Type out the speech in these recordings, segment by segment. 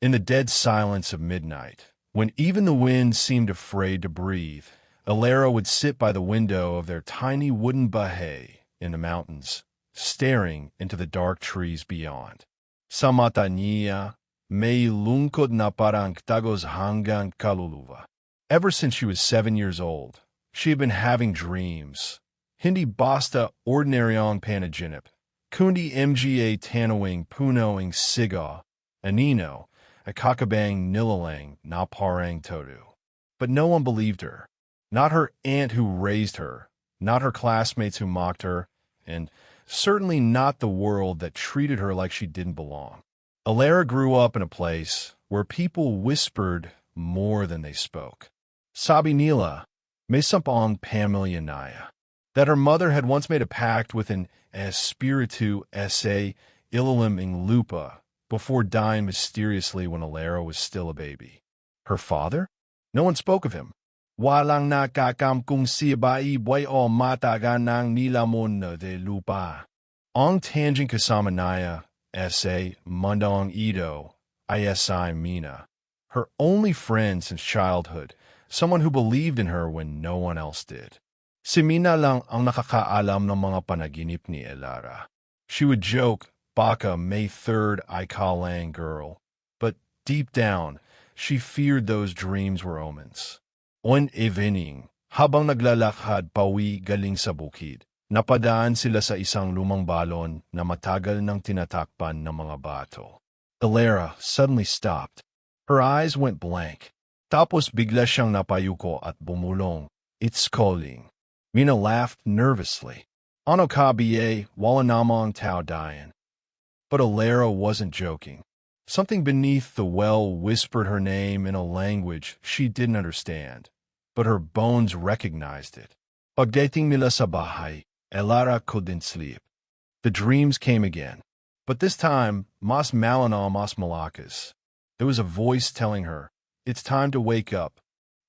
In the dead silence of midnight, when even the wind seemed afraid to breathe, Alara would sit by the window of their tiny wooden bahay in the mountains, staring into the dark trees beyond. Sa mata niya, may lungkot na parang tagos hanggang kaluluwa. Ever since she was 7 years old, she had been having dreams. Hindi basta ordinaryong panaginip, kundi mga tanawing punoing siga, anino, at kakabang nilalang na parang todo. But no one believed her. Not her aunt who raised her, not her classmates who mocked her, and certainly not the world that treated her like she didn't belong. Alara grew up in a place where people whispered more than they spoke. Sabi nila, may sampang pamilya naya, that her mother had once made a pact with an espiritu sa ilalim ng lupa before dying mysteriously when Alara was still a baby. Her father? No one spoke of him. Walang nakakam kung si bai buay o matagan ng nilamon de lupa. Ang tanging kasama naya, sa mundong ito, isi mina. Her only friend since childhood, someone who believed in her when no one else did. Si Mina lang ang nakakaalam ng mga panaginip ni Alara. She would joke, baka May 3rd I kalang girl, but deep down, she feared those dreams were omens. One evening, habang naglalakad pawi galing sa bukid, napadaan sila sa isang lumang balon na matagal nang tinatakpan ng mga bato. Alara suddenly stopped. Her eyes went blank. Tapos bigla siyang napayuko at bumulong. It's calling. Mina laughed nervously. Ano ka ba, wala namang tao dayan. But Alara wasn't joking. Something beneath the well whispered her name in a language she didn't understand, but her bones recognized it. Pagdating nila sa bahay, Alara couldn't sleep. The dreams came again, but this time, mas malinaw mas malakas. There was a voice telling her, it's time to wake up.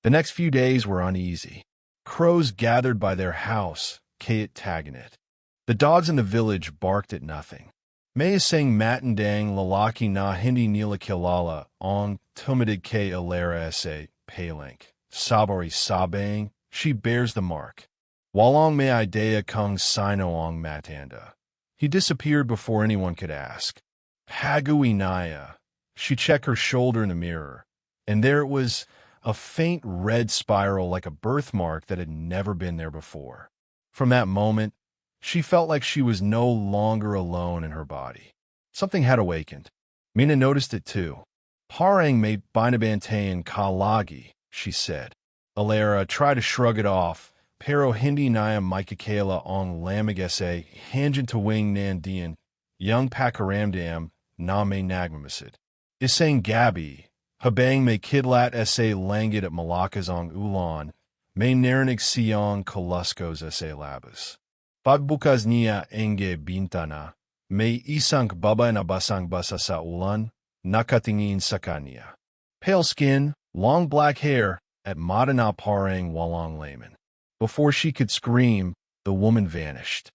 The next few days were uneasy. Crows gathered by their house, kayat taganit. The dogs in the village barked at nothing. May sang matandang lalaki na hindi nila kilala ang tumadig kay Alara sa palank. Sabari sabang, she bears the mark. Walang may idea kung sino ang matanda. He disappeared before anyone could ask. Hagui naya. She checked her shoulder in the mirror, and there it was, a faint red spiral like a birthmark that had never been there before. From that moment, she felt like she was no longer alone in her body. Something had awakened. Mina noticed it too. Parang may binabantayan kalagi, she said. Alara tried to shrug it off, pero hindi naya maikakela ang lamig hangin tuwing nandiyan, young pakaramdam na may nagmamasid. Isang gabi, habang may kidlat sa langit at malakas ang ulan, may narinig siyang kalaskos sa labas. Pagbukas niya ang bintana, may isang babae na basang-basa sa ulan, nakatingin sa kanya. Pale skin, long black hair, at mata na parang walang laman. Before she could scream, the woman vanished.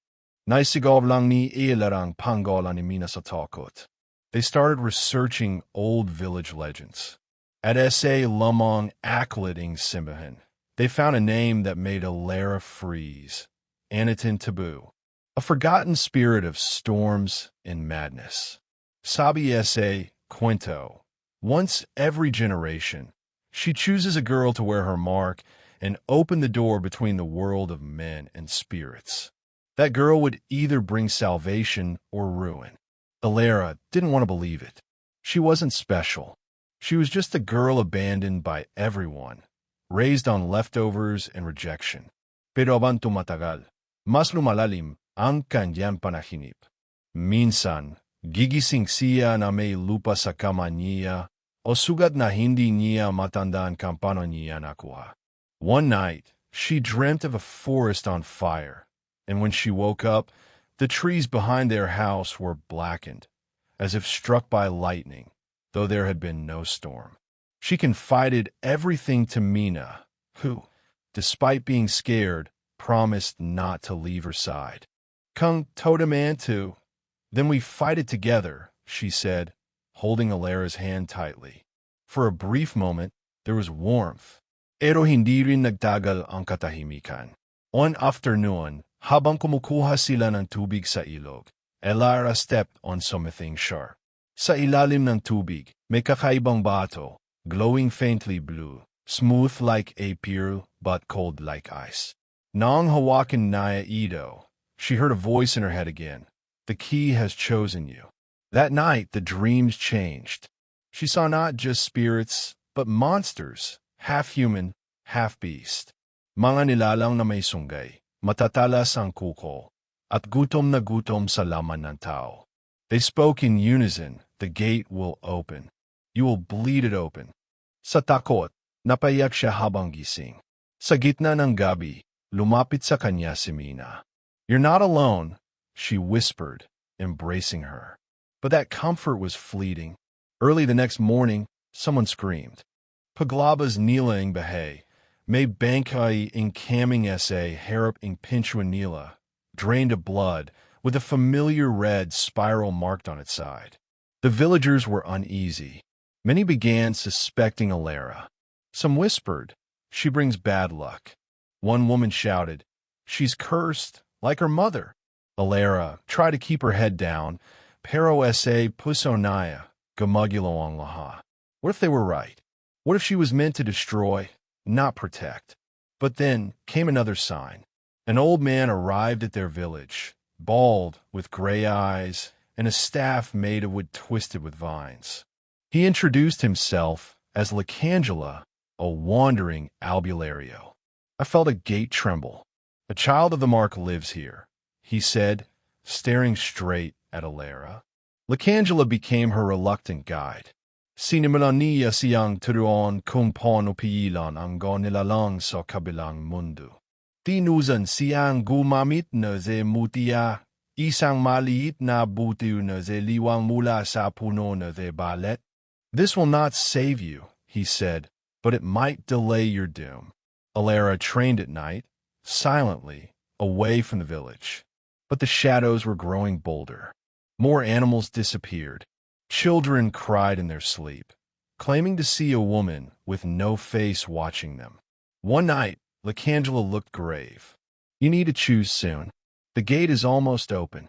Naisigaw lang ni Alarang panggolan ni Mina sa takot. They started researching old village legends. At sa lamang akliting simbahan, they found a name that made Alara freeze. Anitin Taboo, a forgotten spirit of storms and madness. Sabi sa cuento, once every generation, she chooses a girl to wear her mark and open the door between the world of men and spirits. That girl would either bring salvation or ruin. Alara didn't want to believe it. She wasn't special. She was just a girl abandoned by everyone, raised on leftovers and rejection. Pero habang tumatagal, mas lumalalim ang kanyang panahinip. Minsan, gigising siya na may lupa sa kama niya o sugat na hindi niya matandaan kung paano niya nakuha. One night, she dreamt of a forest on fire, and when she woke up, the trees behind their house were blackened, as if struck by lightning, though there had been no storm. She confided everything to Mina, who, despite being scared, promised not to leave her side. Kung todaman to, then we fight it together, she said. holding Alera's hand tightly. For a brief moment, there was warmth. Pero hindi rin nagtagal ang katahimikan. One afternoon, habang kumukuha sila ng tubig sa ilog, Elara stepped on something sharp. Sa ilalim ng tubig, may kakaibang bato, glowing faintly blue, smooth like a pearl but cold like ice. Nang hawakan niya ito, she heard a voice in her head again. The key has chosen you. That night, the dreams changed. She saw not just spirits, but monsters, half human, half beast. Mga nilalang na may sunggay, matatalas ang kuko, at gutom na gutom sa laman ng tao. They spoke in unison, the gate will open. You will bleed it open. Sa takot, napayak siya habang gising. Sa gitna ng gabi, lumapit sa kanya si Mina. You're not alone, she whispered, embracing her. But that comfort was fleeting. Early the next morning, someone screamed. Paglaba's nila ang bahay, may bangkay ang kaming sa harap ang pinchuan nila, drained of blood, with a familiar red spiral marked on its side. The villagers were uneasy. Many began suspecting Alera. Some whispered, she brings bad luck. One woman shouted, she's cursed, like her mother. Alera tried to keep her head down, pero sa pusonaya, gumugulo ang laha. What if they were right? What if she was meant to destroy, not protect? But then came another sign. An old man arrived at their village, bald, with gray eyes, and a staff made of wood twisted with vines. He introduced himself as Lacangela, a wandering albulario. I felt a gate tremble. A child of the mark lives here, he said, staring straight at Alera. Lacangela became her reluctant guide. Sinimulan niya siyang turuan kung paano pigilan ang nilalang sa kabilang mundo. Tinusan siyang gumamit na ze mutiya, isang maliit na butiw na ze liwang mula sa puno na ze balet. This will not save you, he said, but it might delay your doom. Alera trained at night, silently, away from the village. But the shadows were growing bolder. More animals disappeared. Children cried in their sleep, claiming to see a woman with no face watching them. One night, Lacangela looked grave. You need to choose soon. The gate is almost open.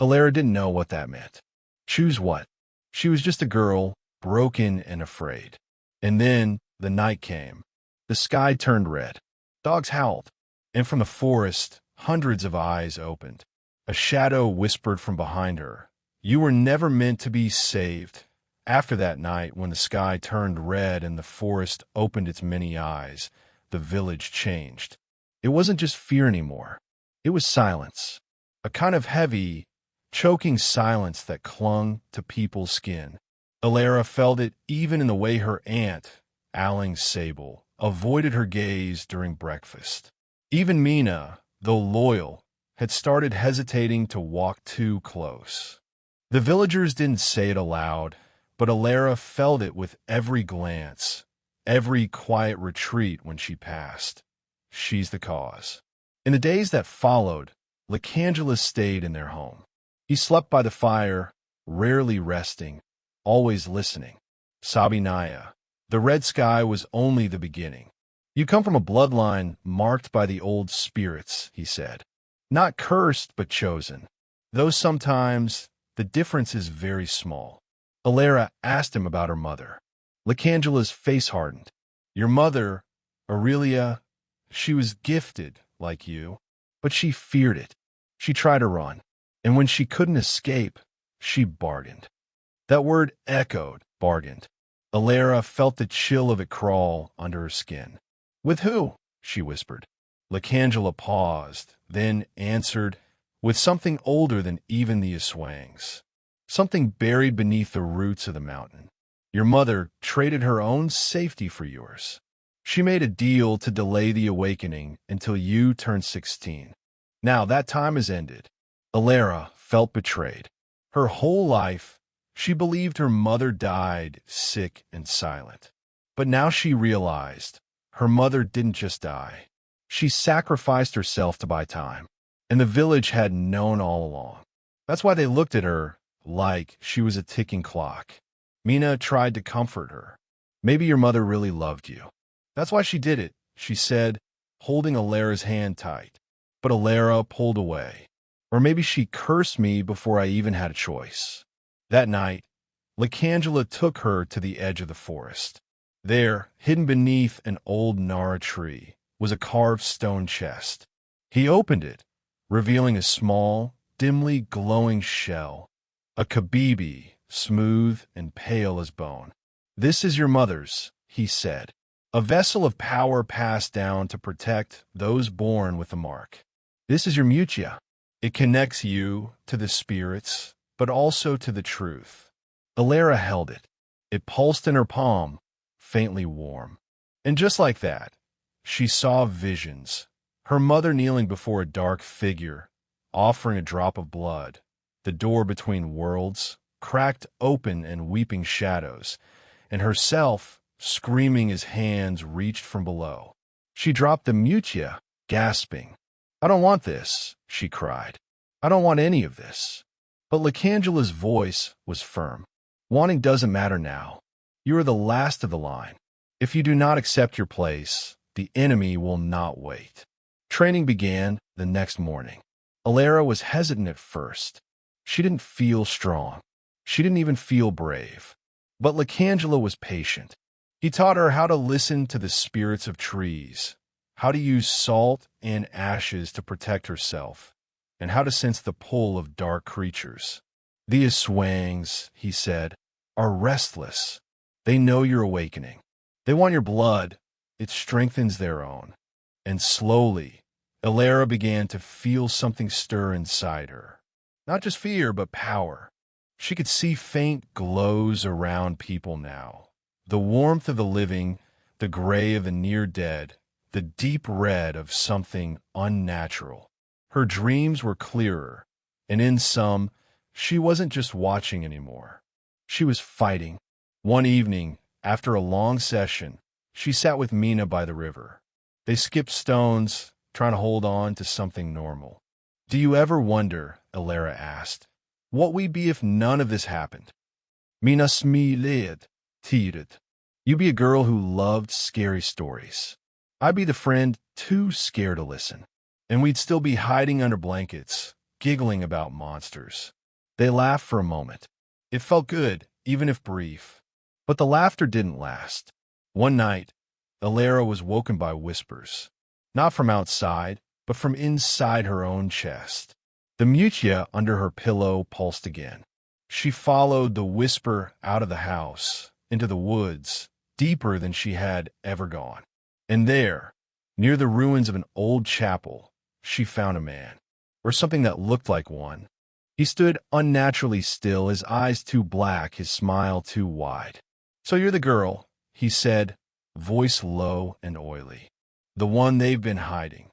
Alera didn't know what that meant. Choose what? She was just a girl, broken and afraid. And then the night came. The sky turned red. Dogs howled. And from the forest, hundreds of eyes opened. A shadow whispered from behind her. You were never meant to be saved. After that night, when the sky turned red and the forest opened its many eyes, the village changed. It wasn't just fear anymore. It was silence. A kind of heavy, choking silence that clung to people's skin. Alera felt it even in the way her aunt, Aling Sable, avoided her gaze during breakfast. Even Mina, though loyal, had started hesitating to walk too close. The villagers didn't say it aloud, but Alera felt it with every glance, every quiet retreat when she passed. She's the cause. In the days that followed, Lacangela stayed in their home. He slept by the fire, rarely resting, always listening. Sabinaya, the red sky was only the beginning. You come from a bloodline marked by the old spirits, he said. Not cursed, but chosen. Though sometimes the difference is very small. Alera asked him about her mother. Lacangela's face hardened. Your mother, Aurelia, she was gifted, like you, but she feared it. She tried to run, and when she couldn't escape, she bargained. That word echoed, bargained. Alera felt the chill of it crawl under her skin. With who? She whispered. Lacangela paused, then answered, with something older than even the Aswangs. Something buried beneath the roots of the mountain. Your mother traded her own safety for yours. She made a deal to delay the awakening until you turned 16. Now that time has ended. Alera felt betrayed. Her whole life, she believed her mother died sick and silent. But now she realized her mother didn't just die. She sacrificed herself to buy time. And the village had known all along. That's why they looked at her like she was a ticking clock. Mina tried to comfort her. Maybe your mother really loved you. That's why she did it, she said, holding Alara's hand tight. But Alara pulled away. Or maybe she cursed me before I even had a choice. That night, Lacangela took her to the edge of the forest. There, hidden beneath an old Nara tree, was a carved stone chest. He opened it, revealing a small, dimly glowing shell, a kabibi, smooth and pale as bone. "This is your mother's," he said, "a vessel of power passed down to protect those born with the mark. This is your mutia. It connects you to the spirits, but also to the truth." Alara held it. It pulsed in her palm, faintly warm. And just like that, she saw visions. Her mother kneeling before a dark figure, offering a drop of blood, the door between worlds, cracked open and weeping shadows, and herself screaming as hands reached from below. She dropped the mutia, gasping. "I don't want this," she cried. "I don't want any of this." But Lacangela's voice was firm. "Wanting doesn't matter now. You are the last of the line. If you do not accept your place, the enemy will not wait." Training began the next morning. Alara was hesitant at first. She didn't feel strong. She didn't even feel brave. But Lacangela was patient. He taught her how to listen to the spirits of trees, how to use salt and ashes to protect herself, and how to sense the pull of dark creatures. "These swangs," he said, "are restless. They know you're awakening. They want your blood. It strengthens their own." And slowly, Alara began to feel something stir inside her. Not just fear, but power. She could see faint glows around people now. The warmth of the living, the gray of the near-dead, the deep red of something unnatural. Her dreams were clearer, and in some, she wasn't just watching anymore. She was fighting. One evening, after a long session, she sat with Mina by the river. They skipped stones, trying to hold on to something normal. "Do you ever wonder," Alara asked, "what we'd be if none of this happened?" Mina smiled, teared. "You'd be a girl who loved scary stories. I'd be the friend too scared to listen. And we'd still be hiding under blankets, giggling about monsters." They laughed for a moment. It felt good, even if brief. But the laughter didn't last. One night, Alara was woken by whispers. Not from outside, but from inside her own chest. The mutia under her pillow pulsed again. She followed the whisper out of the house, into the woods, deeper than she had ever gone. And there, near the ruins of an old chapel, she found a man, or something that looked like one. He stood unnaturally still, his eyes too black, his smile too wide. "So you're the girl," he said, voice low and oily. "The one they've been hiding."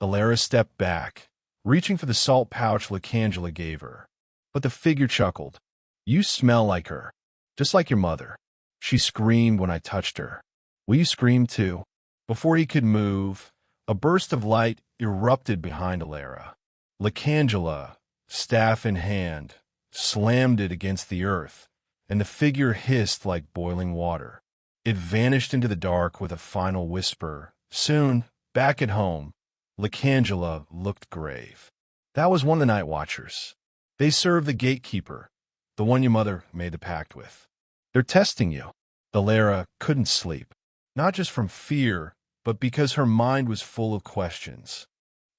Alara stepped back, reaching for the salt pouch Lacangela gave her. But the figure chuckled. "You smell like her, just like your mother. She screamed when I touched her. Will you scream too?" Before he could move, a burst of light erupted behind Alara. Lacangela, staff in hand, slammed it against the earth, and the figure hissed like boiling water. It vanished into the dark with a final whisper. Soon, back at home, Lacangela looked grave. That was one of the night watchers. They served the gatekeeper, the one your mother made the pact with. "They're testing you." Alara couldn't sleep, not just from fear, but because her mind was full of questions.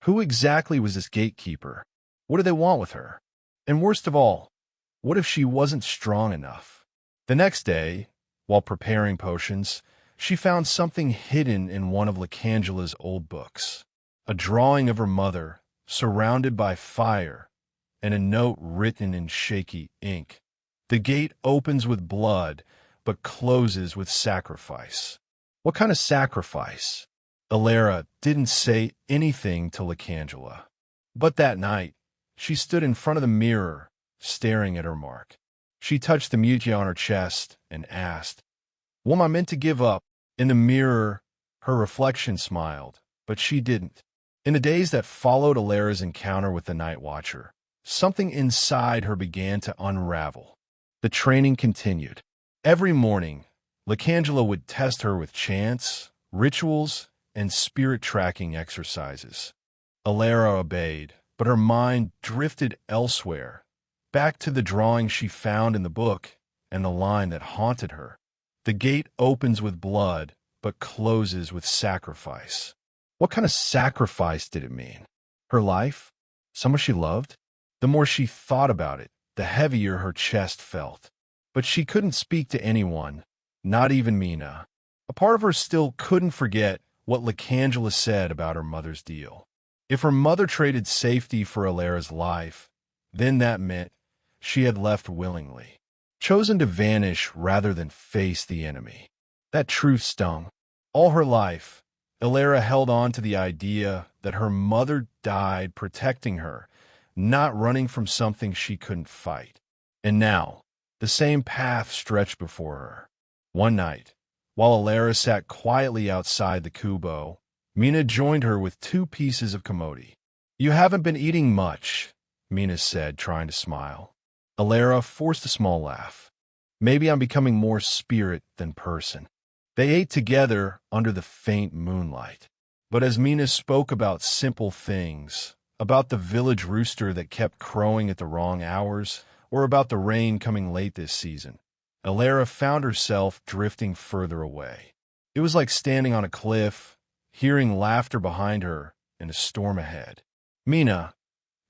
Who exactly was this gatekeeper? What did they want with her? And worst of all, what if she wasn't strong enough? The next day, while preparing potions, she found something hidden in one of Lacangela's old books. A drawing of her mother, surrounded by fire, and a note written in shaky ink. "The gate opens with blood, but closes with sacrifice." What kind of sacrifice? Alara didn't say anything to Lacangela. But that night, she stood in front of the mirror, staring at her mark. She touched the mutia on her chest and asked, "What am I meant to give up?" In the mirror, her reflection smiled, but she didn't. In the days that followed Alara's encounter with the Night Watcher, something inside her began to unravel. The training continued. Every morning, Lacangela would test her with chants, rituals, and spirit-tracking exercises. Alara obeyed, but her mind drifted elsewhere, back to the drawing she found in the book and the line that haunted her. The gate opens with blood, but closes with sacrifice. What kind of sacrifice did it mean? Her life? Someone she loved? The more she thought about it, the heavier her chest felt. But she couldn't speak to anyone, not even Mina. A part of her still couldn't forget what Lacangela said about her mother's deal. If her mother traded safety for Alara's life, then that meant she had left willingly, chosen to vanish rather than face the enemy. That truth stung. All her life, Alara held on to the idea that her mother died protecting her, not running from something she couldn't fight. And now, the same path stretched before her. One night, while Alara sat quietly outside the kubo, Mina joined her with 2 pieces of kamodi. "You haven't been eating much," Mina said, trying to smile. Alara forced a small laugh. "Maybe I'm becoming more spirit than person." They ate together under the faint moonlight. But as Mina spoke about simple things, about the village rooster that kept crowing at the wrong hours, or about the rain coming late this season, Alara found herself drifting further away. It was like standing on a cliff, hearing laughter behind her and a storm ahead. "Mina,"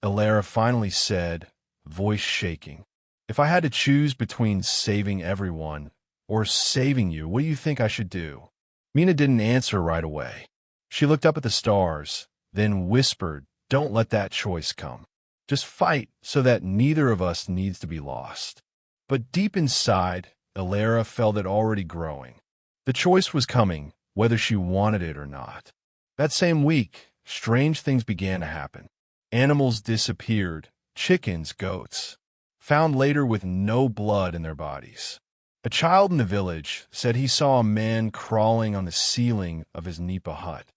Alara finally said, voice shaking, "if I had to choose between saving everyone or saving you, what do you think I should do?" Mina didn't answer right away. She looked up at the stars, then whispered, "Don't let that choice come. Just fight so that neither of us needs to be lost." But deep inside, Alara felt it already growing. The choice was coming, whether she wanted it or not. That same week, strange things began to happen. Animals disappeared, chickens, goats, found later with no blood in their bodies. A child in the village said he saw a man crawling on the ceiling of his nipa hut.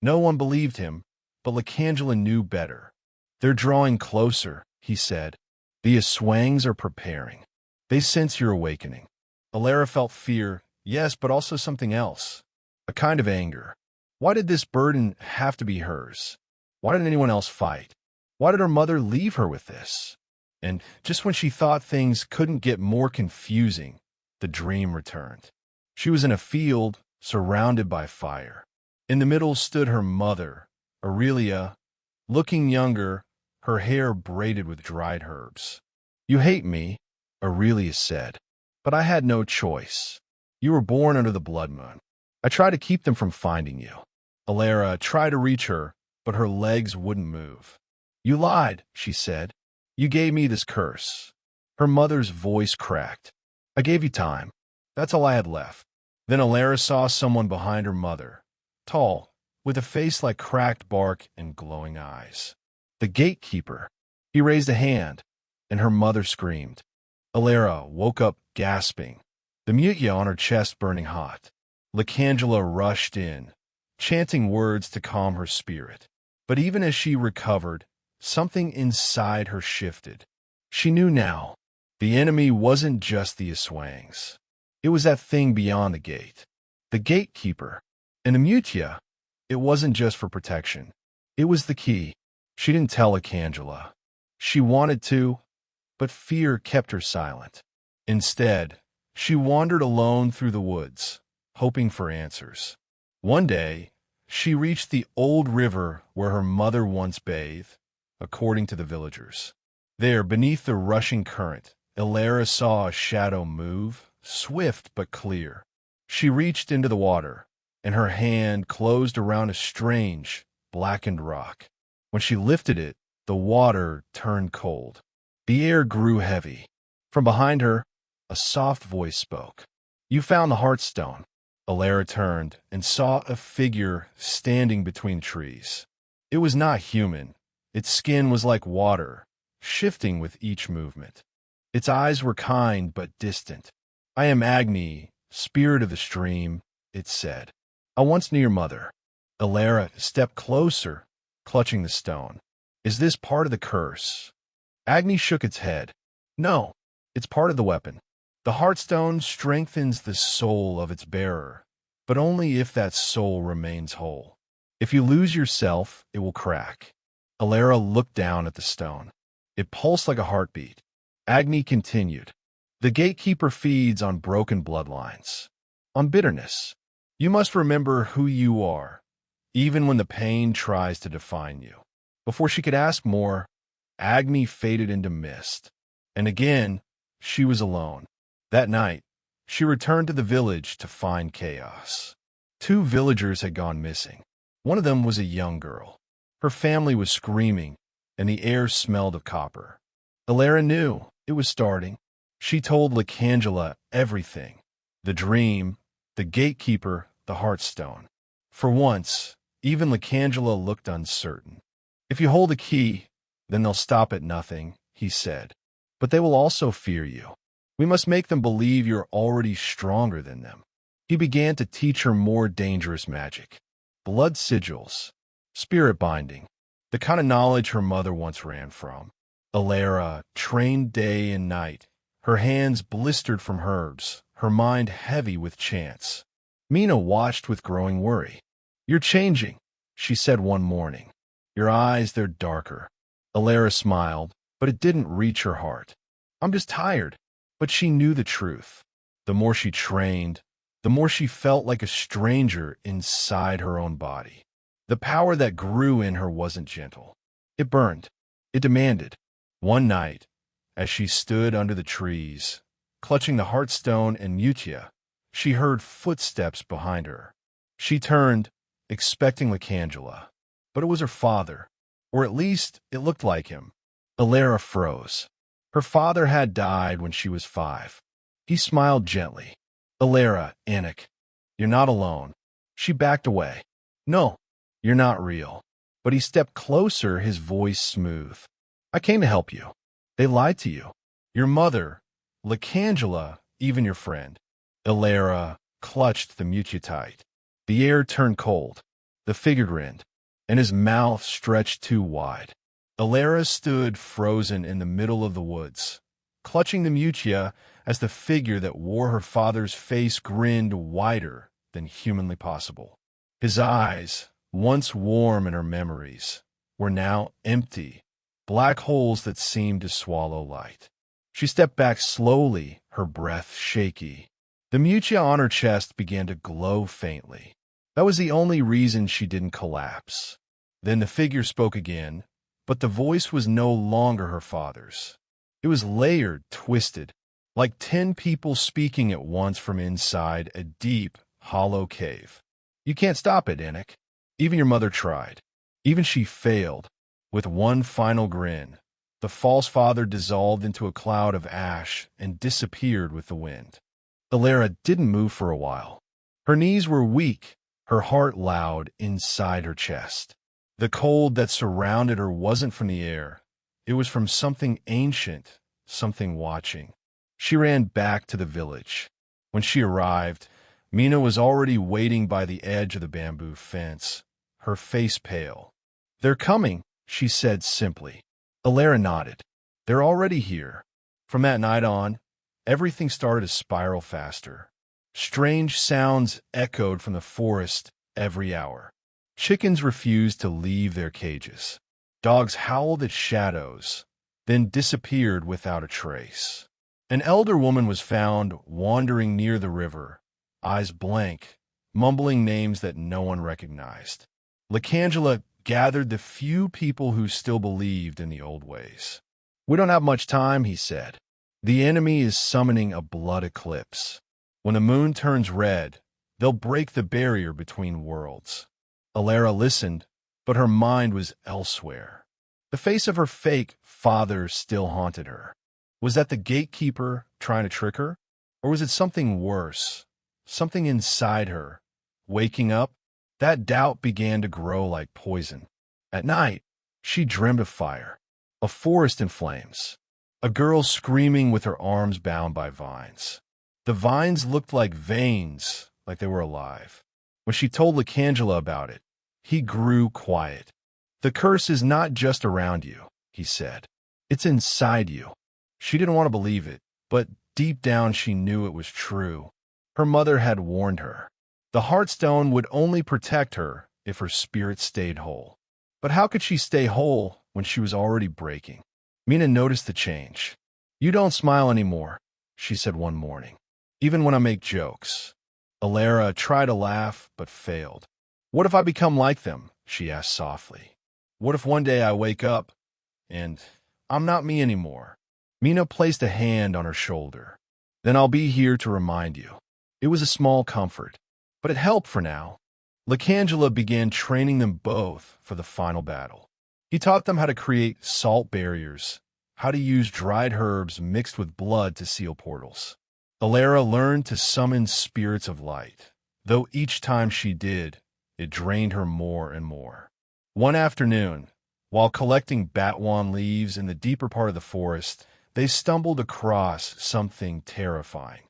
No one believed him, but Lacangela knew better. "They're drawing closer," he said. "The Aswangs are preparing. They sense your awakening." Alara felt fear, yes, but also something else. A kind of anger. Why did this burden have to be hers? Why didn't anyone else fight? Why did her mother leave her with this? And just when she thought things couldn't get more confusing, the dream returned. She was in a field surrounded by fire. In the middle stood her mother, Aurelia, looking younger, her hair braided with dried herbs. "You hate me," Aurelia said, "but I had no choice. You were born under the blood moon. I tried to keep them from finding you." Alara tried to reach her, but her legs wouldn't move. "You lied," she said. "You gave me this curse." Her mother's voice cracked. "I gave you time. That's all I had left." Then Alara saw someone behind her mother, tall, with a face like cracked bark and glowing eyes. The gatekeeper. He raised a hand, and her mother screamed. Alara woke up gasping, the mutya on her chest burning hot. Lacangela rushed in, chanting words to calm her spirit. But even as she recovered, something inside her shifted. She knew now. The enemy wasn't just the Aswangs. It was that thing beyond the gate. The gatekeeper. And the mutya, it wasn't just for protection. It was the key. She didn't tell Lacangela. She wanted to, but fear kept her silent. Instead, she wandered alone through the woods, hoping for answers. One day, she reached the old river where her mother once bathed, according to the villagers. There, beneath the rushing current, Alara saw a shadow move, swift but clear. She reached into the water, and her hand closed around a strange, blackened rock. When she lifted it, the water turned cold. The air grew heavy. From behind her, a soft voice spoke. "You found the Heartstone." Alara turned and saw a figure standing between trees. It was not human. Its skin was like water, shifting with each movement. Its eyes were kind but distant. "I am Agni, spirit of the stream," it said. "I once knew your mother." Alara stepped closer, clutching the stone. "Is this part of the curse?" Agni shook its head. "No, it's part of the weapon. The Heartstone strengthens the soul of its bearer, but only if that soul remains whole. If you lose yourself, it will crack. Alara looked down at the stone. It pulsed like a heartbeat. Agni continued. The gatekeeper feeds on broken bloodlines, on bitterness. You must remember who you are, even when the pain tries to define you. Before she could ask more, Agni faded into mist. And again, she was alone. That night, she returned to the village to find chaos. 2 villagers had gone missing. One of them was a young girl. Her family was screaming, and the air smelled of copper. Alara knew it was starting. She told Lakangela everything. The dream, the gatekeeper, the Heartstone. For once, even Lakangela looked uncertain. If you hold the key, then they'll stop at nothing, he said. But they will also fear you. We must make them believe you're already stronger than them. He began to teach her more dangerous magic. Blood sigils, spirit binding, the kind of knowledge her mother once ran from. Alara trained day and night, her hands blistered from herbs, her mind heavy with chants. Mina watched with growing worry. You're changing, she said one morning. Your eyes, they're darker. Alara smiled, but it didn't reach her heart. I'm just tired. But she knew the truth. The more she trained, the more she felt like a stranger inside her own body. The power that grew in her wasn't gentle. It burned. It demanded. One night, as she stood under the trees, clutching the Heartstone and Mutya, she heard footsteps behind her. She turned, expecting Lakangela. But it was her father, or at least it looked like him. Alara froze. Her father had died when she was 5. He smiled gently. Alara, Anik, you're not alone. She backed away. No, you're not real. But he stepped closer, his voice smooth. I came to help you. They lied to you. Your mother, Lakangela, even your friend. Alara clutched the Mutya tight. The air turned cold. The figure grinned, and his mouth stretched too wide. Alara stood frozen in the middle of the woods, clutching the Mutya as the figure that wore her father's face grinned wider than humanly possible. His eyes, once warm in her memories, were now empty, black holes that seemed to swallow light. She stepped back slowly, her breath shaky. The Mutya on her chest began to glow faintly. That was the only reason she didn't collapse. Then the figure spoke again, but the voice was no longer her father's. It was layered, twisted, like 10 people speaking at once from inside a deep, hollow cave. You can't stop it, Anik. Even your mother tried. Even she failed. With one final grin, the false father dissolved into a cloud of ash and disappeared with the wind. Alara didn't move for a while. Her knees were weak, her heart loud inside her chest. The cold that surrounded her wasn't from the air. It was from something ancient, something watching. She ran back to the village. When she arrived, Mina was already waiting by the edge of the bamboo fence, her face pale. They're coming, she said simply. Alara nodded. They're already here. From that night on, everything started to spiral faster. Strange sounds echoed from the forest every hour. Chickens refused to leave their cages. Dogs howled at shadows, then disappeared without a trace. An elder woman was found wandering near the river, eyes blank, mumbling names that no one recognized. Lakangela gathered the few people who still believed in the old ways. We don't have much time, he said. The enemy is summoning a blood eclipse. When the moon turns red, they'll break the barrier between worlds. Alara listened, but her mind was elsewhere. The face of her fake father still haunted her. Was that the gatekeeper trying to trick her? Or was it something worse? Something inside her? Waking up, that doubt began to grow like poison. At night, she dreamed of fire, a forest in flames, a girl screaming with her arms bound by vines. The vines looked like veins, like they were alive. When she told Lakangela about it, he grew quiet. The curse is not just around you, he said. It's inside you. She didn't want to believe it, but deep down she knew it was true. Her mother had warned her. The Heartstone would only protect her if her spirit stayed whole. But how could she stay whole when she was already breaking? Mina noticed the change. "You don't smile anymore," she said one morning, "even when I make jokes." Alara tried to laugh, but failed. "What if I become like them?" she asked softly. "What if one day I wake up and I'm not me anymore?" Mina placed a hand on her shoulder. "Then I'll be here to remind you." It was a small comfort, but it helped for now. Lacangela began training them both for the final battle. He taught them how to create salt barriers, how to use dried herbs mixed with blood to seal portals. Alara learned to summon spirits of light, though each time she did, it drained her more and more. One afternoon, while collecting batwan leaves in the deeper part of the forest, they stumbled across something terrifying.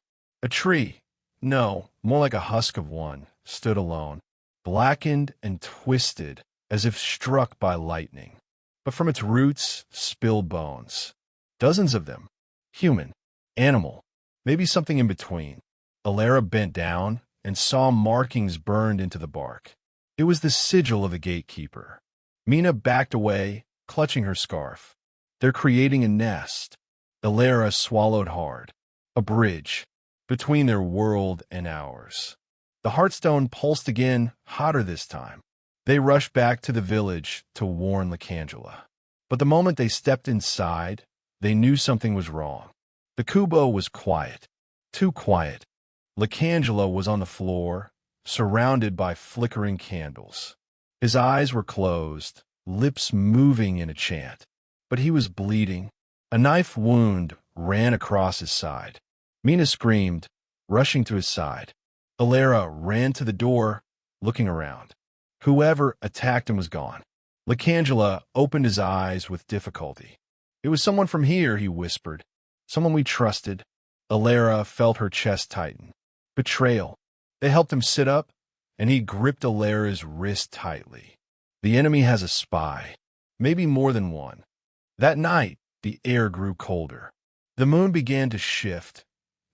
A tree, no, more like a husk of one, stood alone, blackened and twisted as if struck by lightning. But from its roots spilled bones. Dozens of them. Human, animal, maybe something in between. Alara bent down and saw markings burned into the bark. It was the sigil of the gatekeeper. Mina backed away, clutching her scarf. "They're creating a nest." Alara swallowed hard. A bridge between their world and ours. The Heartstone pulsed again, hotter this time. They rushed back to the village to warn Lacangela. But the moment they stepped inside, they knew something was wrong. The Kubo was quiet. Too quiet. Lacangela was on the floor, surrounded by flickering candles. His eyes were closed, lips moving in a chant. But he was bleeding. A knife wound ran across his side. Mina screamed, rushing to his side. Alara ran to the door, looking around. Whoever attacked him was gone. Lacangela opened his eyes with difficulty. "It was someone from here," he whispered. "Someone we trusted." Alara felt her chest tighten. Betrayal. They helped him sit up, and he gripped Alara's wrist tightly. "The enemy has a spy, maybe more than one." That night, the air grew colder. The moon began to shift,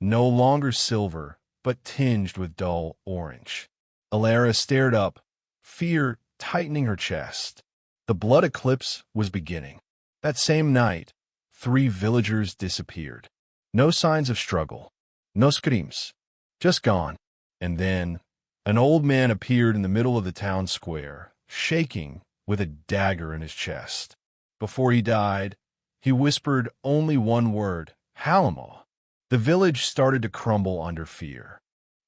no longer silver, but tinged with dull orange. Alara stared up, fear tightening her chest. The blood eclipse was beginning. That same night, 3 villagers disappeared. No signs of struggle, no screams, just gone. And then, an old man appeared in the middle of the town square, shaking with a dagger in his chest. Before he died, he whispered only one word, "Halama." The village started to crumble under fear.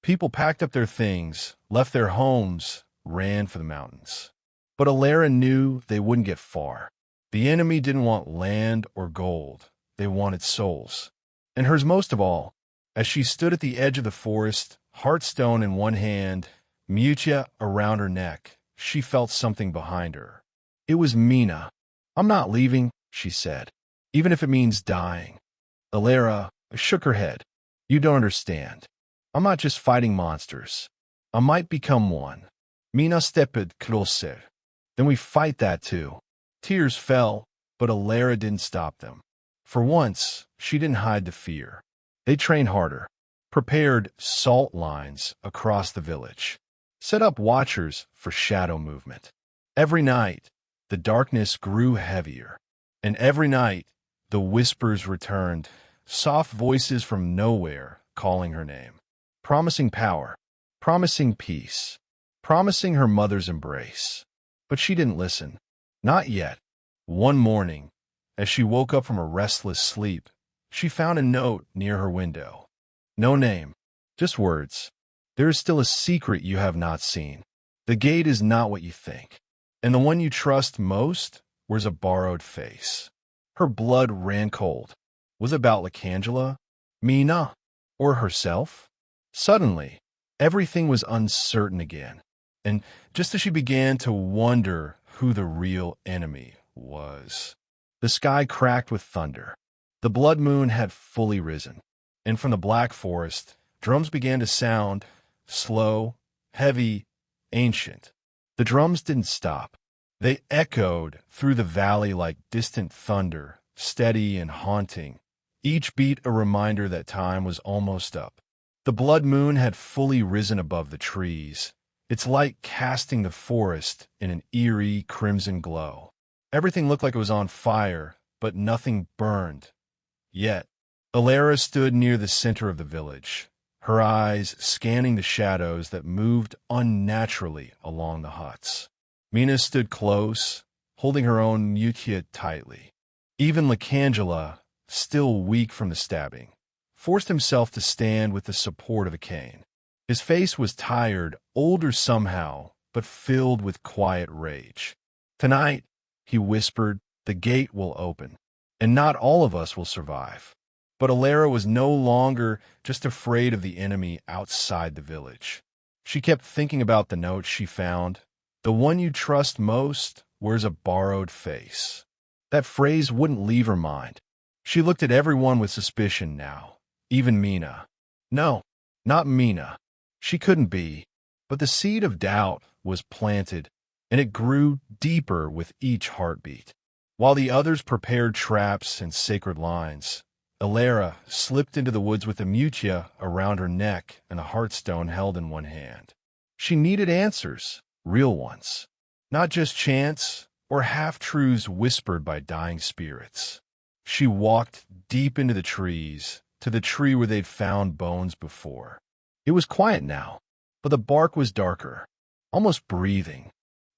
People packed up their things, left their homes, ran for the mountains. But Alara knew they wouldn't get far. The enemy didn't want land or gold. They wanted souls. And hers most of all. As she stood at the edge of the forest, Heartstone in one hand, Mutia around her neck, she felt something behind her. It was Mina. "I'm not leaving," she said, "even if it means dying." Alara shook her head. "You don't understand. I'm not just fighting monsters. I might become one." Mina stepped closer. "Then we fight that too." Tears fell, but Alara didn't stop them. For once, she didn't hide the fear. They trained harder, prepared salt lines across the village, set up watchers for shadow movement. Every night, the darkness grew heavier, and every night, the whispers returned, soft voices from nowhere calling her name, promising power, promising peace, promising her mother's embrace. But she didn't listen. Not yet. One morning, as she woke up from a restless sleep, she found a note near her window. No name, just words. "There is still a secret you have not seen. The gate is not what you think." And the one you trust most wears a borrowed face. Her blood ran cold. Was it about Lacangela, Mina, or herself? Suddenly, everything was uncertain again. And just as she began to wonder who the real enemy was, the sky cracked with thunder. The blood moon had fully risen, and from the black forest, drums began to sound, slow, heavy, ancient. The drums didn't stop. They echoed through the valley like distant thunder, steady and haunting, each beat a reminder that time was almost up. The blood moon had fully risen above the trees, its light casting the forest in an eerie crimson glow. Everything looked like it was on fire, but nothing burned. Yet, Alara stood near the center of the village, her eyes scanning the shadows that moved unnaturally along the huts. Mina stood close, holding her own Mutia tightly. Even Lacangela, still weak from the stabbing, forced himself to stand with the support of a cane. His face was tired, older somehow, but filled with quiet rage. "Tonight," he whispered, "the gate will open, and not all of us will survive." But Alara was no longer just afraid of the enemy outside the village. She kept thinking about the note she found. "The one you trust most wears a borrowed face." That phrase wouldn't leave her mind. She looked at everyone with suspicion now, even Mina. No, not Mina. She couldn't be. But the seed of doubt was planted, and it grew deeper with each heartbeat. While the others prepared traps and sacred lines, Alara slipped into the woods with a mutia around her neck and a heartstone held in one hand. She needed answers, real ones, not just chants or half-truths whispered by dying spirits. She walked deep into the trees, to the tree where they'd found bones before. It was quiet now, but the bark was darker, almost breathing.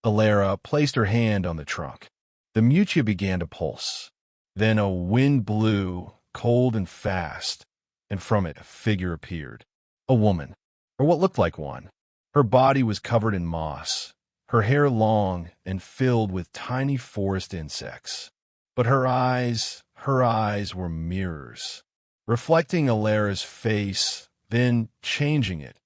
Alara placed her hand on the trunk. The mutia began to pulse. Then a wind blew, cold and fast, and from it a figure appeared. A woman, or what looked like one. Her body was covered in moss, her hair long and filled with tiny forest insects. But her eyes were mirrors, reflecting Alara's face, then changing it,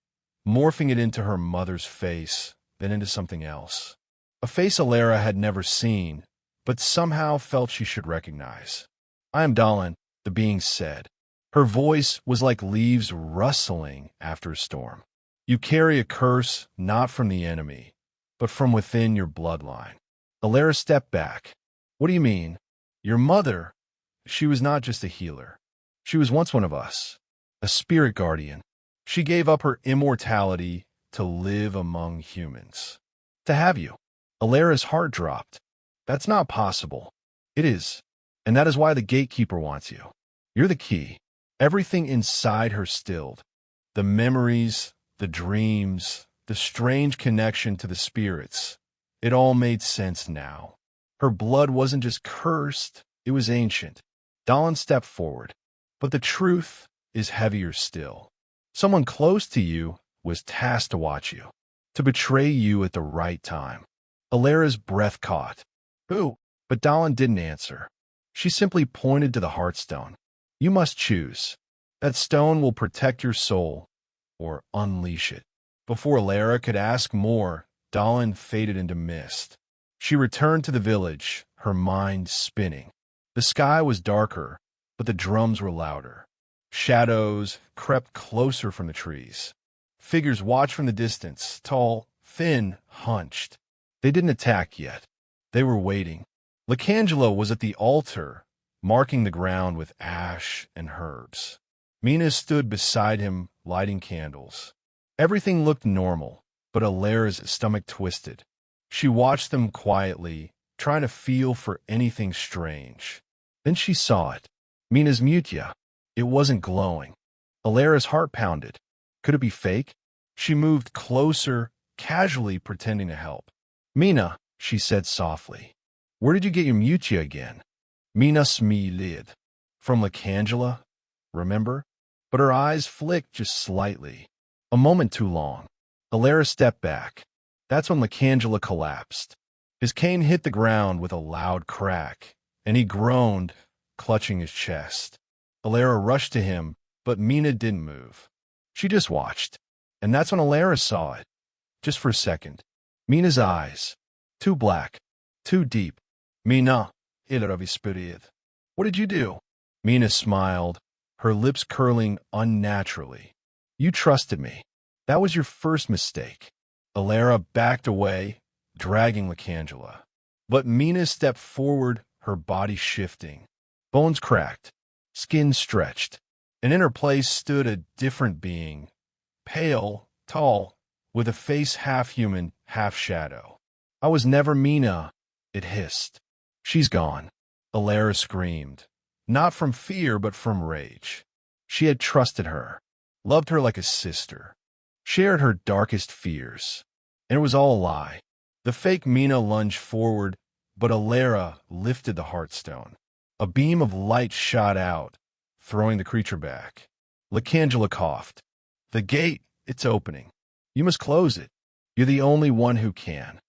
morphing it into her mother's face, then into something else. A face Alara had never seen, but somehow felt she should recognize. "I am Dahlin," the being said. Her voice was like leaves rustling after a storm. "You carry a curse not from the enemy, but from within your bloodline." Alara stepped back. "What do you mean?" "Your mother, she was not just a healer. She was once one of us, a spirit guardian. She gave up her immortality to live among humans. To have you." Alara's heart dropped. "That's not possible." "It is, and that is why the gatekeeper wants you. You're the key." Everything inside her stilled. The memories, the dreams, the strange connection to the spirits. It all made sense now. Her blood wasn't just cursed, it was ancient. Dahlin stepped forward. "But the truth is heavier still. Someone close to you was tasked to watch you, to betray you at the right time." Alara's breath caught. "Who?" But Dahlin didn't answer. She simply pointed to the heartstone. "You must choose. That stone will protect your soul, or unleash it." Before Alara could ask more, Dahlin faded into mist. She returned to the village, her mind spinning. The sky was darker, but the drums were louder. Shadows crept closer from the trees. Figures watched from the distance, tall, thin, hunched. They didn't attack yet. They were waiting. Lacangelo was at the altar, marking the ground with ash and herbs. Mina stood beside him, lighting candles. Everything looked normal, but Alara's stomach twisted. She watched them quietly, trying to feel for anything strange. Then she saw it. Mina's mutia. It wasn't glowing. Alara's heart pounded. Could it be fake? She moved closer, casually pretending to help. "Mina," she said softly, "where did you get your mutia again?" "Mina smiled." "From Lacangela? Remember?" But her eyes flicked just slightly. A moment too long. Alara stepped back. That's when Lacangela collapsed. His cane hit the ground with a loud crack, and he groaned, clutching his chest. Alara rushed to him, but Mina didn't move. She just watched. And that's when Alara saw it. Just for a second. Mina's eyes. Too black. Too deep. "Mina, spirit. What did you do?" Mina smiled, her lips curling unnaturally. "You trusted me. That was your first mistake." Alara backed away, dragging Lacangela. But Mina stepped forward, her body shifting. Bones cracked. skin stretched, and in her place stood a different being, pale, tall, with a face half human, half shadow. "I was never Mina," it hissed. "She's gone," Alara screamed, not from fear but from rage. She had trusted her, loved her like a sister, shared her darkest fears, and it was all a lie. The fake Mina lunged forward, but Alara lifted the heartstone. A beam of light shot out, throwing the creature back. Lacangela coughed. "The gate, it's opening. You must close it. You're the only one who can."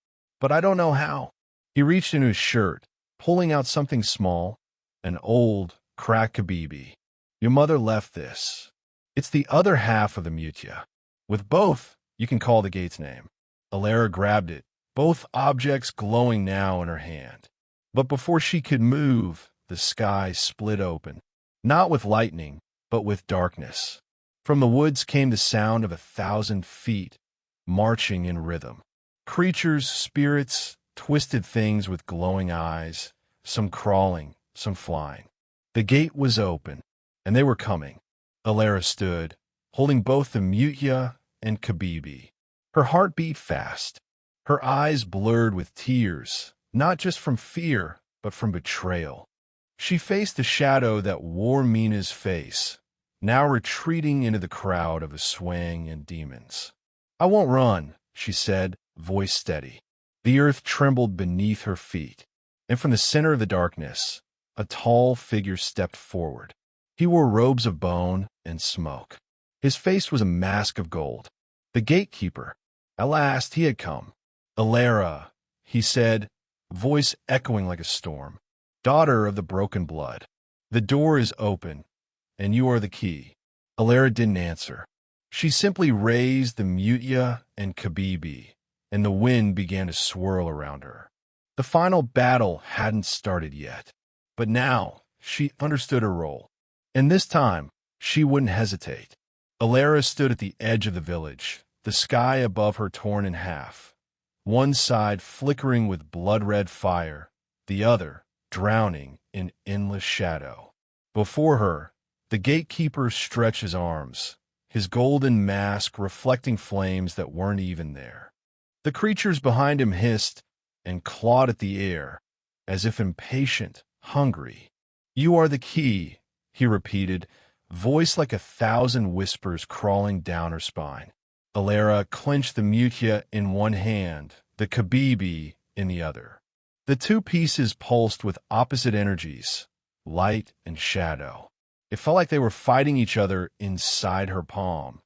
"But I don't know how." He reached into his shirt, pulling out something small, an old, cracked kabibi. "Your mother left this. It's the other half of the mutia. With both, you can call the gate's name." Alara grabbed it, both objects glowing now in her hand. But before she could move, the sky split open, not with lightning, but with darkness. From the woods came the sound of 1,000 feet, marching in rhythm. Creatures, spirits, twisted things with glowing eyes, some crawling, some flying. The gate was open, and they were coming. Alara stood, holding both the mutia and kabibi. Her heart beat fast, her eyes blurred with tears, not just from fear, but from betrayal. She faced the shadow that wore Mina's face, now retreating into the crowd of Aswang and demons. "I won't run," she said, voice steady. The earth trembled beneath her feet, and from the center of the darkness, a tall figure stepped forward. He wore robes of bone and smoke. His face was a mask of gold. The gatekeeper. At last he had come. "Alara," he said, voice echoing like a storm. "Daughter of the broken blood. The door is open, and you are the key." Alara didn't answer. She simply raised the mutia and kabibi, and the wind began to swirl around her. The final battle hadn't started yet, but now she understood her role. And this time, she wouldn't hesitate. Alara stood at the edge of the village, the sky above her torn in half, one side flickering with blood-red fire, the other drowning in endless shadow. Before her, the gatekeeper stretched his arms, his golden mask reflecting flames that weren't even there. The creatures behind him hissed and clawed at the air, as if impatient, hungry. "You are the key," he repeated, voice like 1,000 whispers crawling down her spine. Alara clenched the mutia in one hand, the kabibi in the other. The two pieces pulsed with opposite energies, light and shadow. It felt like they were fighting each other inside her palm,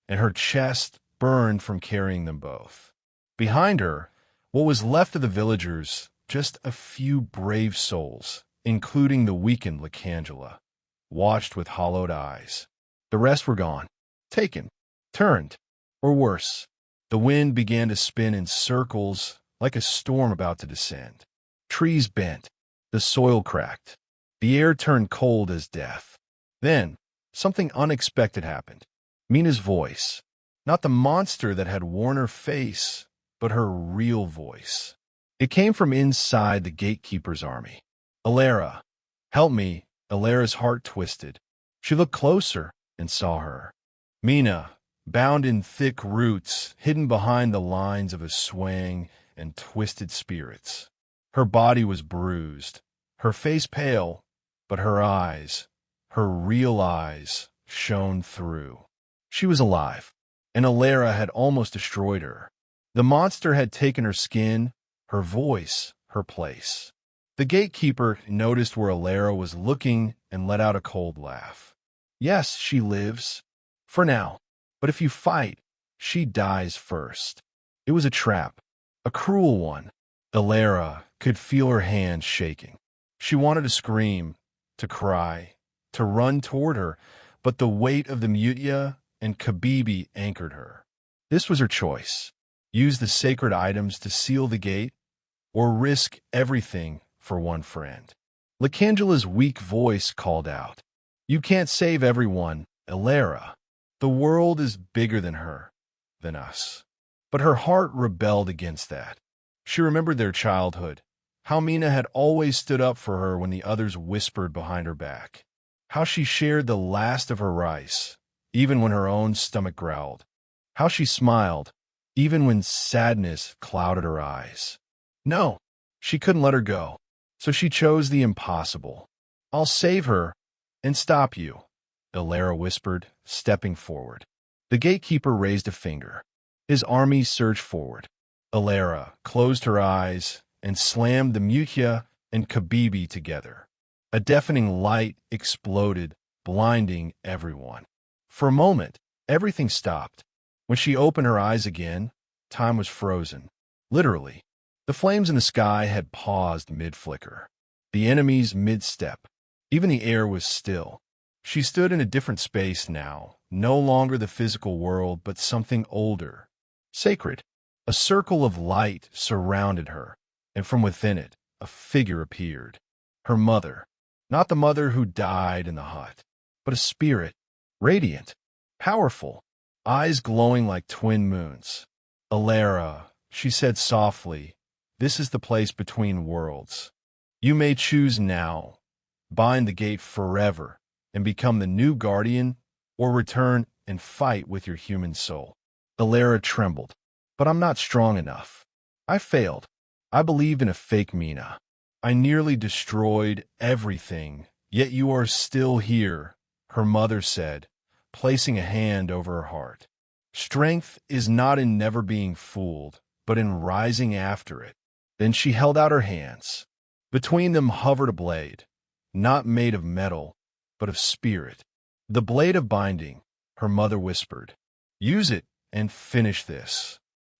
and her chest burned from carrying them both. Behind her, what was left of the villagers, just a few brave souls, including the weakened Lacangela, watched with hollowed eyes. The rest were gone, taken, turned, or worse. The wind began to spin in circles like a storm about to descend. Trees bent, the soil cracked, the air turned cold as death. Then, something unexpected happened. Mina's voice, not the monster that had worn her face, but her real voice. It came from inside the gatekeeper's army. "Alara, help me." Alara's heart twisted. She looked closer and saw her. Mina, bound in thick roots, hidden behind the lines of a swang and twisted spirits. Her body was bruised, her face pale, but her eyes, her real eyes, shone through. She was alive, and Alara had almost destroyed her. The monster had taken her skin, her voice, her place. The gatekeeper noticed where Alara was looking and let out a cold laugh. "Yes, she lives. For now. But if you fight, she dies first." It was a trap, a cruel one. Alara could feel her hands shaking. She wanted to scream, to cry, to run toward her, but the weight of the mutia and kabibi anchored her. This was her choice. Use the sacred items to seal the gate, or risk everything for one friend. Lacangela's weak voice called out, "You can't save everyone, Alara. The world is bigger than her, than us." But her heart rebelled against that. She remembered their childhood, how Mina had always stood up for her when the others whispered behind her back, How she shared the last of her rice, even when her own stomach growled. How she smiled, even when sadness clouded her eyes. No, she couldn't let her go, so she chose the impossible. I'll save her and stop you, Ilera whispered, stepping forward. The gatekeeper raised a finger. His army surged forward. Ilera closed her eyes and slammed the Mukhya and Kabibi together. A deafening light exploded, blinding everyone. For a moment, everything stopped. When she opened her eyes again, time was frozen. Literally. The flames in the sky had paused mid-flicker. The enemies mid-step. Even the air was still. She stood in a different space now, no longer the physical world, but something older, sacred. A circle of light surrounded her, and from within it, a figure appeared. Her mother. Not the mother who died in the hut, but a spirit, radiant, powerful, eyes glowing like twin moons. Ilera, she said softly, this is the place between worlds. You may choose now, bind the gate forever, and become the new guardian, or return and fight with your human soul. Ilera trembled. But I'm not strong enough. I failed. I believed in a fake Mina. I nearly destroyed everything, yet you are still here, her mother said, placing a hand over her heart. Strength is not in never being fooled, but in rising after it. Then she held out her hands. Between them hovered a blade, not made of metal, but of spirit. The blade of binding, her mother whispered. Use it and finish this.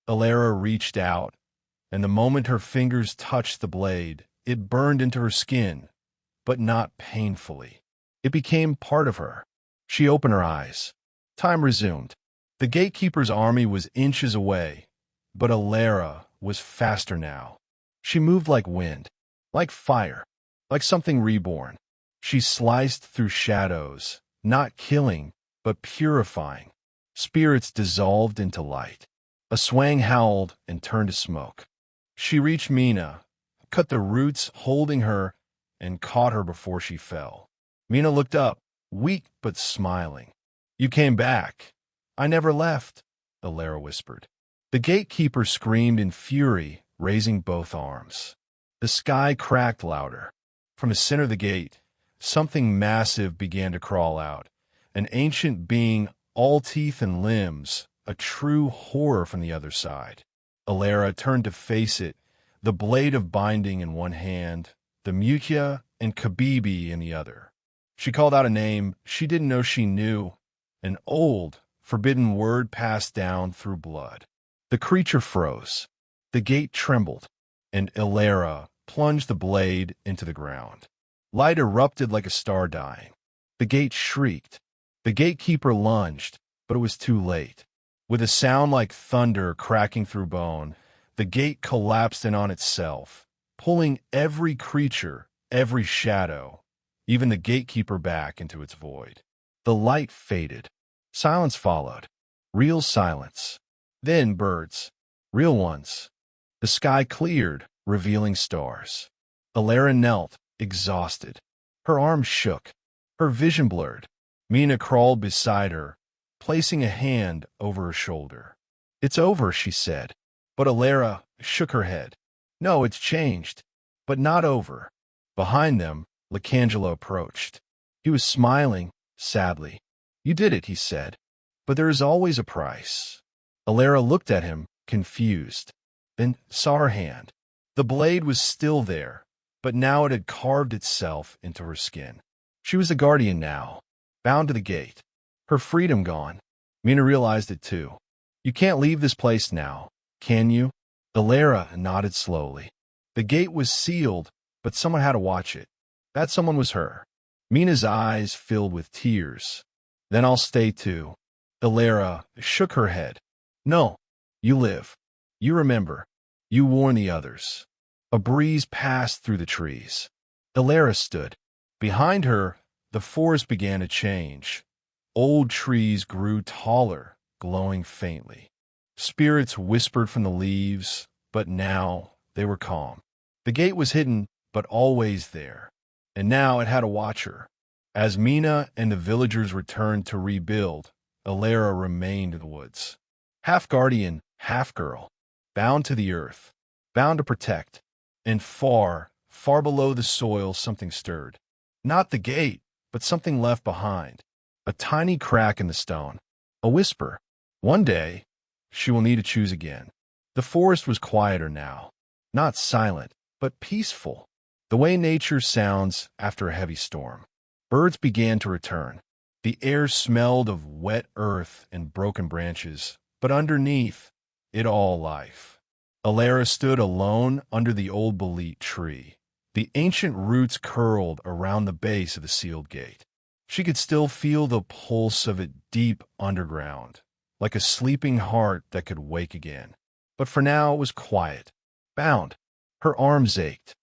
Ilera reached out, and the moment her fingers touched the blade, it burned into her skin, but not painfully. It became part of her. She opened her eyes. Time resumed. The gatekeeper's army was inches away, but Ilera was faster now. She moved like wind, like fire, like something reborn. She sliced through shadows, not killing, but purifying. Spirits dissolved into light. A swang howled and turned to smoke. She reached Mina, cut the roots holding her, and caught her before she fell. Mina looked up, weak but smiling. You came back. I never left, Ilera whispered. The gatekeeper screamed in fury, raising both arms. The sky cracked louder. From the center of the gate, something massive began to crawl out, an ancient being, all teeth and limbs, a true horror from the other side. Ilera turned to face it, the blade of binding in one hand, the Mukhya and Kabibi in the other. She called out a name she didn't know she knew, an old, forbidden word passed down through blood. The creature froze. The gate trembled, and Ilera plunged the blade into the ground. Light erupted like a star dying. The gate shrieked. The gatekeeper lunged, but it was too late. With a sound like thunder cracking through bone, the gate collapsed in on itself, pulling every creature, every shadow, even the gatekeeper back into its void. The light faded. Silence followed. Real silence. Then birds. Real ones. The sky cleared, revealing stars. Ilera knelt, exhausted. Her arms shook. Her vision blurred. Mina crawled beside her, placing a hand over her shoulder. It's over, she said. But Ilera shook her head. No, it's changed, but not over. Behind them, Licangelo approached. He was smiling, sadly. You did it, he said. But there is always a price. Ilera looked at him, confused, then saw her hand. The blade was still there, but now it had carved itself into her skin. She was the guardian now, bound to the gate. Her freedom gone. Mina realized it too. You can't leave this place now, can you? Ilera nodded slowly. The gate was sealed, but someone had to watch it. That someone was her. Mina's eyes filled with tears. Then I'll stay too. Ilera shook her head. No, you live. You remember. You warn the others. A breeze passed through the trees. Ilera stood. Behind her, the forest began to change. Old trees grew taller, glowing faintly. Spirits whispered from the leaves, but now they were calm. The gate was hidden, but always there. And now it had a watcher. As Mina and the villagers returned to rebuild, Alara remained in the woods. Half guardian, half girl, bound to the earth, bound to protect. And far, far below the soil, something stirred. Not the gate, but something left behind. A tiny crack in the stone. A whisper. One day, she will need to choose again. The forest was quieter now. Not silent, but peaceful. The way nature sounds after a heavy storm. Birds began to return. The air smelled of wet earth and broken branches, but underneath it all life. Alara stood alone under the old bolete tree. The ancient roots curled around the base of the sealed gate. She could still feel the pulse of it deep underground, like a sleeping heart that could wake again. But for now it was quiet, bound. Her arms ached.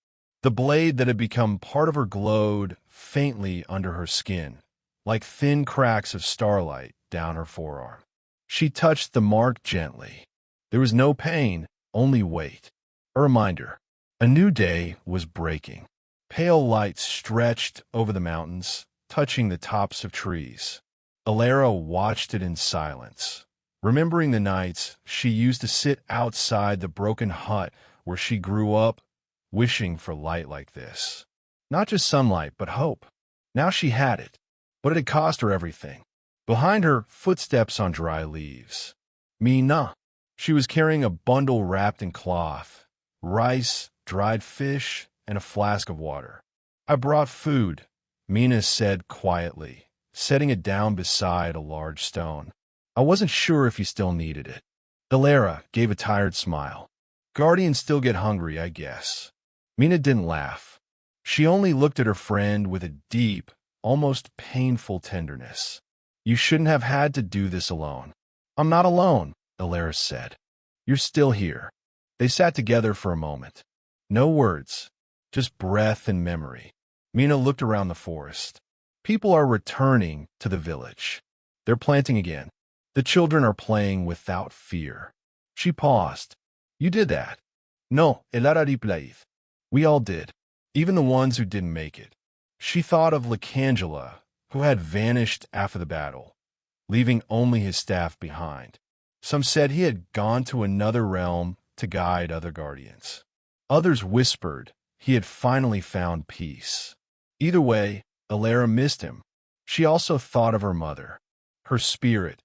The blade that had become part of her glowed faintly under her skin, like thin cracks of starlight down her forearm. She touched the mark gently. There was no pain, only weight. A reminder. A new day was breaking. Pale light stretched over the mountains, touching the tops of trees. Alara watched it in silence, remembering the nights she used to sit outside the broken hut where she grew up, wishing for light like this. Not just sunlight, but hope. Now she had it, but it had cost her everything. Behind her, footsteps on dry leaves. Mina. She was carrying a bundle wrapped in cloth, rice, dried fish, and a flask of water. I brought food, Mina said quietly, setting it down beside a large stone. I wasn't sure if you still needed it. Alara gave a tired smile. Guardians still get hungry, I guess. Mina didn't laugh. She only looked at her friend with a deep, almost painful tenderness. You shouldn't have had to do this alone. I'm not alone, Alara said. You're still here. They sat together for a moment. No words, just breath and memory. Mina looked around the forest. People are returning to the village. They're planting again. The children are playing without fear. She paused. You did that. No, Alara replied. We all did, even the ones who didn't make it. She thought of Lacangela, who had vanished after the battle, leaving only his staff behind. Some said he had gone to another realm to guide other guardians. Others whispered he had finally found peace. Either way, Alara missed him. She also thought of her mother, her spirit,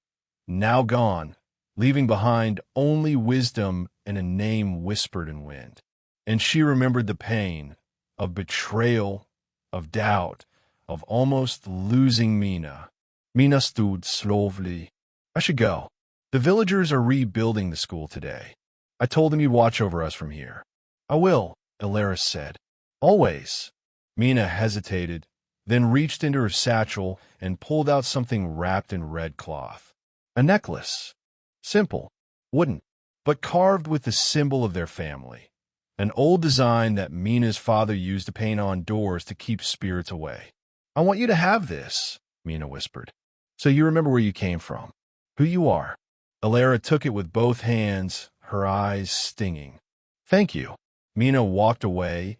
now gone, leaving behind only wisdom and a name whispered in wind. And she remembered the pain of betrayal, of doubt, of almost losing Mina. Mina stood slowly. I should go. The villagers are rebuilding the school today. I told them you'd watch over us from here. I will, Alara said. Always. Mina hesitated, then reached into her satchel and pulled out something wrapped in red cloth. A necklace. Simple, wooden, but carved with the symbol of their family. An old design that Mina's father used to paint on doors to keep spirits away. I want you to have this, Mina whispered, so you remember where you came from, who you are. Alara took it with both hands, her eyes stinging. Thank you. Mina walked away,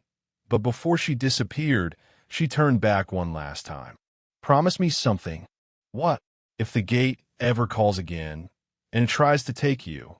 but before she disappeared, she turned back one last time. Promise me something. What? If the gate ever calls again and tries to take you,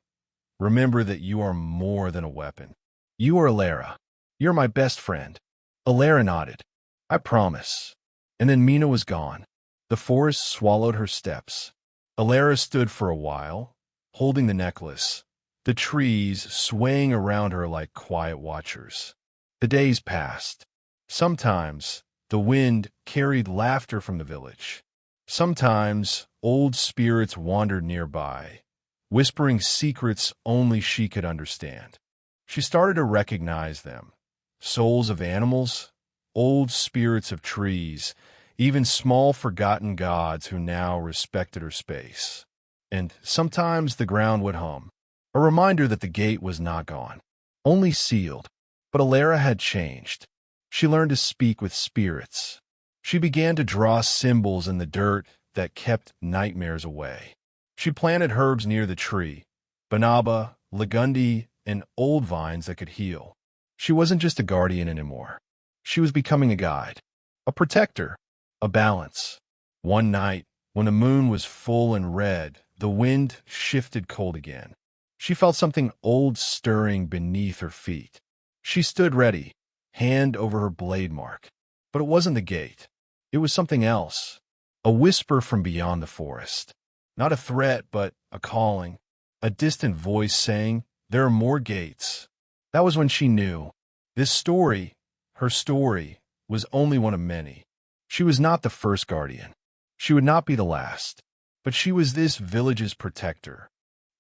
remember that you are more than a weapon. You are Alara. You're my best friend. Alara nodded. I promise. And then Mina was gone. The forest swallowed her steps. Alara stood for a while, holding the necklace, the trees swaying around her like quiet watchers. The days passed. Sometimes the wind carried laughter from the village. Sometimes old spirits wandered nearby, whispering secrets only she could understand. She started to recognize them. Souls of animals, old spirits of trees, even small forgotten gods who now respected her space. And sometimes the ground would hum, a reminder that the gate was not gone, only sealed. But Alara had changed. She learned to speak with spirits. She began to draw symbols in the dirt that kept nightmares away. She planted herbs near the tree, banaba, lagundi, and old vines that could heal. She wasn't just a guardian anymore. She was becoming a guide, a protector. a balance. One night, when the moon was full and red, the wind shifted cold again. She felt something old stirring beneath her feet. She stood ready, hand over her blade mark. But it wasn't the gate. It was something else. A whisper from beyond the forest. Not a threat, but a calling. A distant voice saying, "There are more gates." That was when she knew. This story, her story, was only one of many. She was not the first guardian. She would not be the last. But she was this village's protector.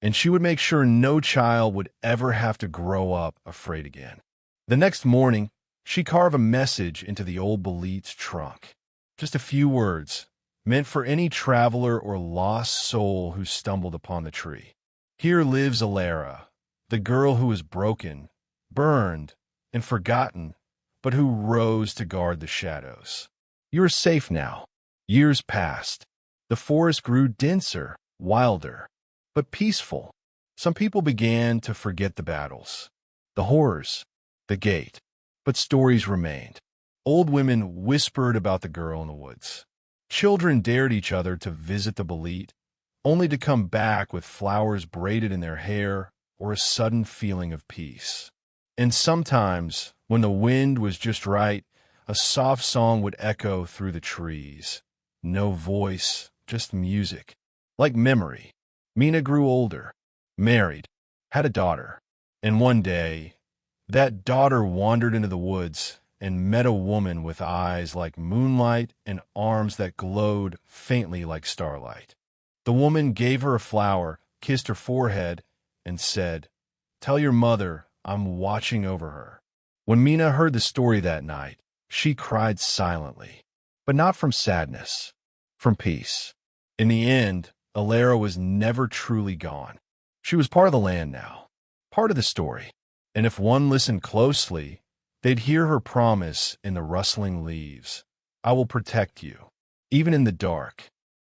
And she would make sure no child would ever have to grow up afraid again. The next morning, she carved a message into the old Belit's trunk. Just a few words, meant for any traveler or lost soul who stumbled upon the tree. Here lives Alara, the girl who was broken, burned, and forgotten, but who rose to guard the shadows. You are safe now. Years passed. The forest grew denser, wilder, but peaceful. Some people began to forget the battles, the horrors, the gate. But stories remained. Old women whispered about the girl in the woods. Children dared each other to visit the Belit, only to come back with flowers braided in their hair or a sudden feeling of peace. And sometimes, when the wind was just right, a soft song would echo through the trees. No voice, just music. Like memory. Mina grew older, married, had a daughter. And one day, that daughter wandered into the woods and met a woman with eyes like moonlight and arms that glowed faintly like starlight. The woman gave her a flower, kissed her forehead, and said, "Tell your mother I'm watching over her." When Mina heard the story that night, she cried silently, but not from sadness, from peace. In the end, Alara was never truly gone. She was part of the land now, part of the story. And if one listened closely, they'd hear her promise in the rustling leaves. "I will protect you, even in the dark."